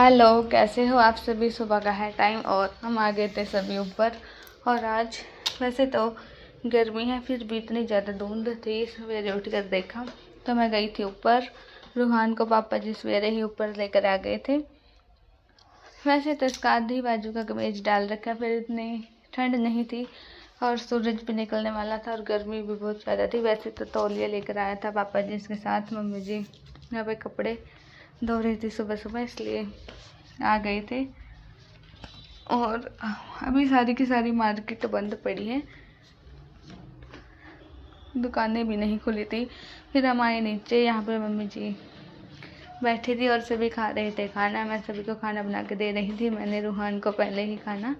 Hello, कैसे हो आप सभी। सुबह का है टाइम और हम आ गए थे सभी ऊपर। और आज वैसे तो गर्मी है, फिर भी इतनी ज़्यादा धुंध थी। सवेरे उठ कर देखा तो मैं गई थी ऊपर। रूहान को पापा जी सवेरे ही ऊपर लेकर आ गए थे। वैसे तो इसका आधी बाजू का कमीज डाल रखा, फिर इतनी ठंड नहीं थी और सूरज भी निकलने वाला था और गर्मी भी बहुत ज़्यादा थी। वैसे तो तौलिया लेकर आया था पापा जी, इसके साथ मम्मी जी यहाँ पे कपड़े धो रही थी सुबह सुबह, इसलिए आ गए थे। और अभी सारी की सारी मार्केट बंद पड़ी है, दुकानें भी नहीं खुली थी। फिर हम आए नीचे, यहाँ पे मम्मी जी बैठी थी और सभी खा रहे थे खाना। मैं सभी को खाना बना के दे रही थी। मैंने रूहान को पहले ही खाना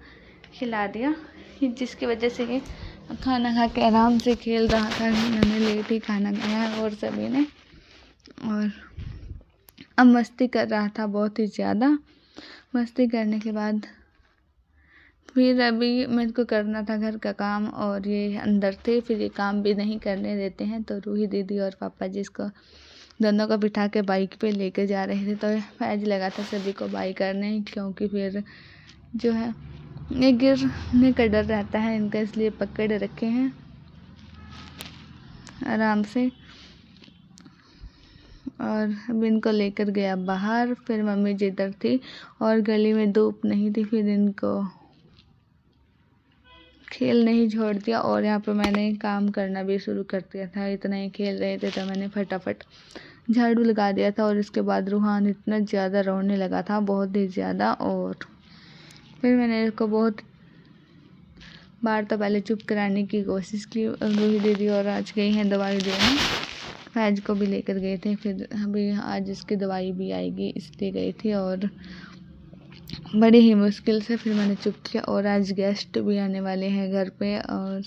खिला दिया, जिसकी वजह से ये खाना खा के आराम से खेल रहा था। मैंने लेट ही खाना खाया और सभी ने, और अब मस्ती कर रहा था बहुत ही ज़्यादा। मस्ती करने के बाद फिर अभी मेरे को करना था घर का काम और ये अंदर थे, फिर ये काम भी नहीं करने देते हैं। तो रूही दीदी और पापा जी इसको दोनों को बिठा के बाइक पे लेके जा रहे थे। तो फैज लगा था सभी को बाइक करने, क्योंकि फिर जो है ये गिरने का डर रहता है इनका, इसलिए पकड़ रखे हैं आराम से। और अब इनको लेकर गया बाहर। फिर मम्मी जी इधर थी और गली में धूप नहीं थी, फिर इनको खेल नहीं छोड़ दिया और यहाँ पे मैंने काम करना भी शुरू कर दिया था। इतना ही खेल रहे थे तो मैंने फटाफट झाड़ू लगा दिया था। और इसके बाद रूहान इतना ज़्यादा रोने लगा था, बहुत ही ज़्यादा। और फिर मैंने इसको बहुत बार तो पहले चुप कराने की कोशिश की। रूही दीदी और आज गई हैं दवाई देने, फैज को भी लेकर गए थे। फिर अभी आज इसकी दवाई भी आएगी इसलिए गई थी और बड़ी ही मुश्किल से फिर मैंने चुप किया। और आज गेस्ट भी आने वाले हैं घर पे और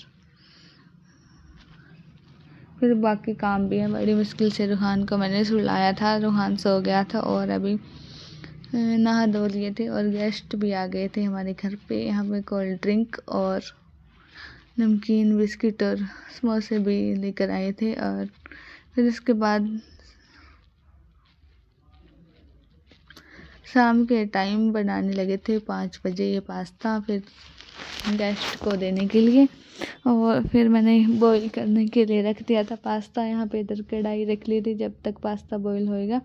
फिर बाकी काम भी है। बड़ी मुश्किल से रूहान को मैंने सुलाया था, रूहान सो गया था और अभी नहा धो लिए थे। और गेस्ट भी आ गए थे हमारे घर पे। यहाँ पे कोल्ड ड्रिंक और नमकीन, बिस्किट और समोसे भी लेकर आए थे। और फिर इसके बाद शाम के टाइम बनाने लगे थे 5 बजे ये पास्ता, फिर गेस्ट को देने के लिए। और फिर मैंने बॉईल करने के लिए रख दिया था पास्ता। यहाँ पे इधर कढ़ाई रख ली थी जब तक पास्ता बॉईल होएगा।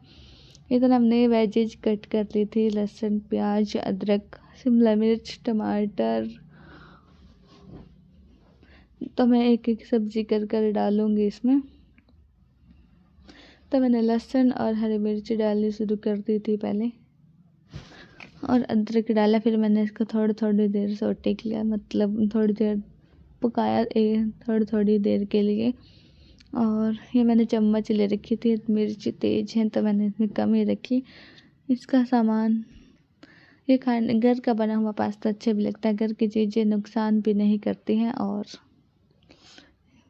इधर हमने वेजेज कट कर ली थी, लहसुन, प्याज, अदरक, शिमला मिर्च, टमाटर। तो मैं एक एक सब्जी कर कर डालूँगी इसमें। तो मैंने लहसुन और हरी मिर्च डालनी शुरू कर दी थी पहले, और अदरक डाला। फिर मैंने इसको थोड़ी देर सौटे किया, मतलब थोड़ी देर पकाया थोड़ी देर के लिए। और ये मैंने चम्मच ले रखी थी, मिर्च तेज़ है तो मैंने इसमें कम ही रखी। इसका सामान, ये खाने घर का बना हुआ पास्ता अच्छा भी लगता है, घर की चीज़ें नुकसान भी नहीं करती हैं। और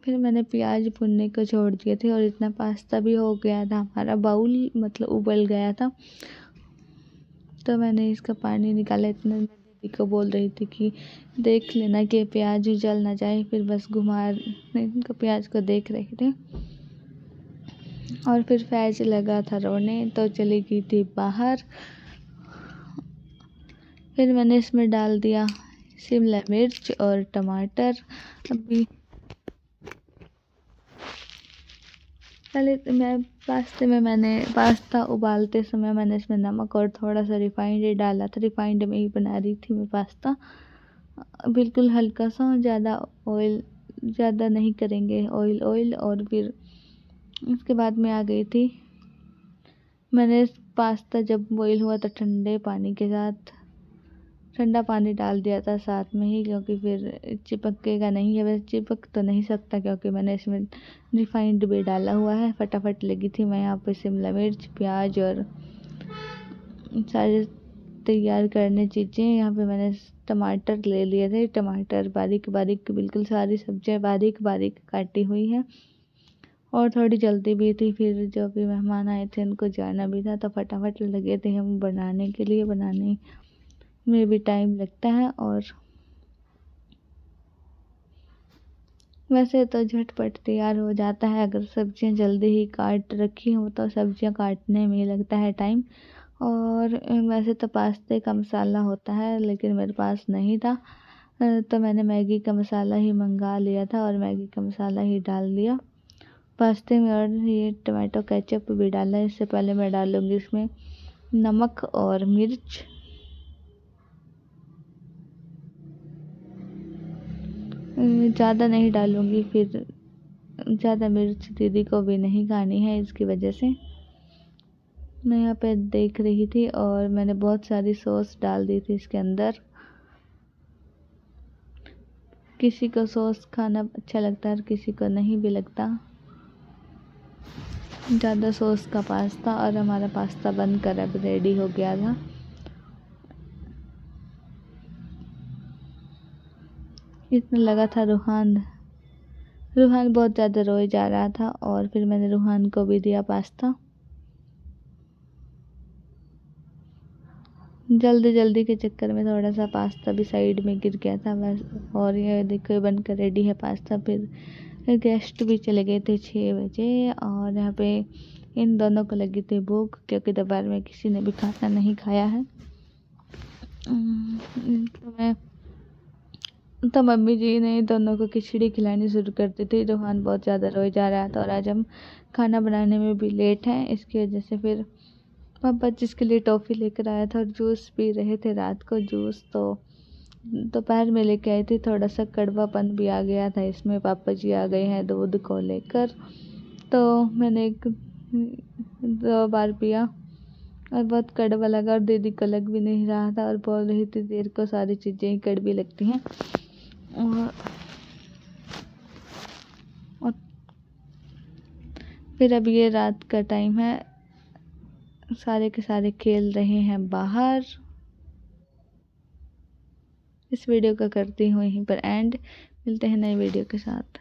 फिर मैंने प्याज भुनने को छोड़ दिए थे और इतना पास्ता भी हो गया था, हमारा बाउल मतलब उबल गया था। तो मैंने इसका पानी निकाला। इतना मैं दीदी को बोल रही थी कि देख लेना कि प्याज जल ना जाए, फिर बस घुमा इनको प्याज को देख रहे थे। और फिर फैज लगा था रोने तो चली गई थी बाहर। फिर मैंने इसमें डाल दिया शिमला मिर्च और टमाटर। अभी पहले मैं पास्ता उबालते समय मैंने इसमें नमक और थोड़ा सा रिफाइंड डाला था। रिफाइंड में ही बना रही थी मैं पास्ता, बिल्कुल हल्का सा, ज़्यादा ऑयल ज़्यादा नहीं करेंगे, ऑयल। और फिर उसके बाद में आ गई थी, मैंने पास्ता जब बॉईल हुआ तो ठंडे पानी के साथ ठंडा पानी डाल दिया था साथ में ही, क्योंकि फिर चिपकेगा नहीं है। वैसे चिपक तो नहीं सकता क्योंकि मैंने इसमें रिफाइंड भी डाला हुआ है। फटाफट लगी थी मैं यहाँ पे शिमला मिर्च, प्याज और सारे तैयार करने चीज़ें। यहाँ पे मैंने टमाटर ले लिए थे, टमाटर बारीक बारीक, बिल्कुल सारी सब्जियाँ बारीक बारीक काटी हुई हैं। और थोड़ी जल्दी भी थी, फिर जो भी मेहमान आए थे उनको जाना भी था, तो फटाफट लगे थे हम बनाने के लिए। बनाने में भी टाइम लगता है और वैसे तो झटपट तैयार हो जाता है। अगर सब्जियां जल्दी ही काट रखी हो तो सब्जियां काटने में लगता है टाइम। और वैसे तो पास्ते का मसाला होता है लेकिन मेरे पास नहीं था, तो मैंने मैगी का मसाला ही मंगा लिया था और मैगी का मसाला ही डाल दिया पास्ते में। और ये टमाटो केचप भी डाला है। इससे पहले मैं डालूँगी इसमें नमक और मिर्च। ज़्यादा नहीं डालूँगी, फिर ज़्यादा मिर्च दीदी को भी नहीं खानी है, इसकी वजह से मैं यहाँ पे देख रही थी। और मैंने बहुत सारी सॉस डाल दी थी इसके अंदर। किसी को सॉस खाना अच्छा लगता है और किसी को नहीं भी लगता। ज़्यादा सॉस का पास्ता, और हमारा पास्ता बनकर अब रेडी हो गया था। इतना लगा था रूहान बहुत ज़्यादा रोए जा रहा था, और फिर मैंने रूहान को भी दिया पास्ता। जल्दी जल्दी के चक्कर में थोड़ा सा पास्ता भी साइड में गिर गया था बस। और ये देखो बनकर रेडी है पास्ता। फिर गेस्ट भी चले गए थे 6 बजे, और यहाँ पे इन दोनों को लगी थी भूख क्योंकि दोपहर में किसी ने भी खाना नहीं खाया है। तो मम्मी जी ने दोनों को खिचड़ी खिलानी शुरू कर दी थी। रूहान बहुत ज़्यादा रोए जा रहा था और आज हम खाना बनाने में भी लेट हैं, इसकी वजह से फिर पापा जिसके लिए टॉफ़ी लेकर आया था और जूस पी रहे थे रात को। जूस तो दोपहर में लेके आई थी, थोड़ा सा कड़वापन भी आ गया था इसमें। पापा जी आ गए हैं दूध को लेकर, तो मैंने 2 बार पिया और बहुत कड़वा लगा, और दीदी को लग भी नहीं रहा था और बोल रही थी देर को सारी चीज़ें ही कड़वी लगती हैं। और फिर अब ये रात का टाइम है, सारे के सारे खेल रहे हैं बाहर। इस वीडियो का करती हूँ यहीं पर एंड। मिलते हैं नई वीडियो के साथ।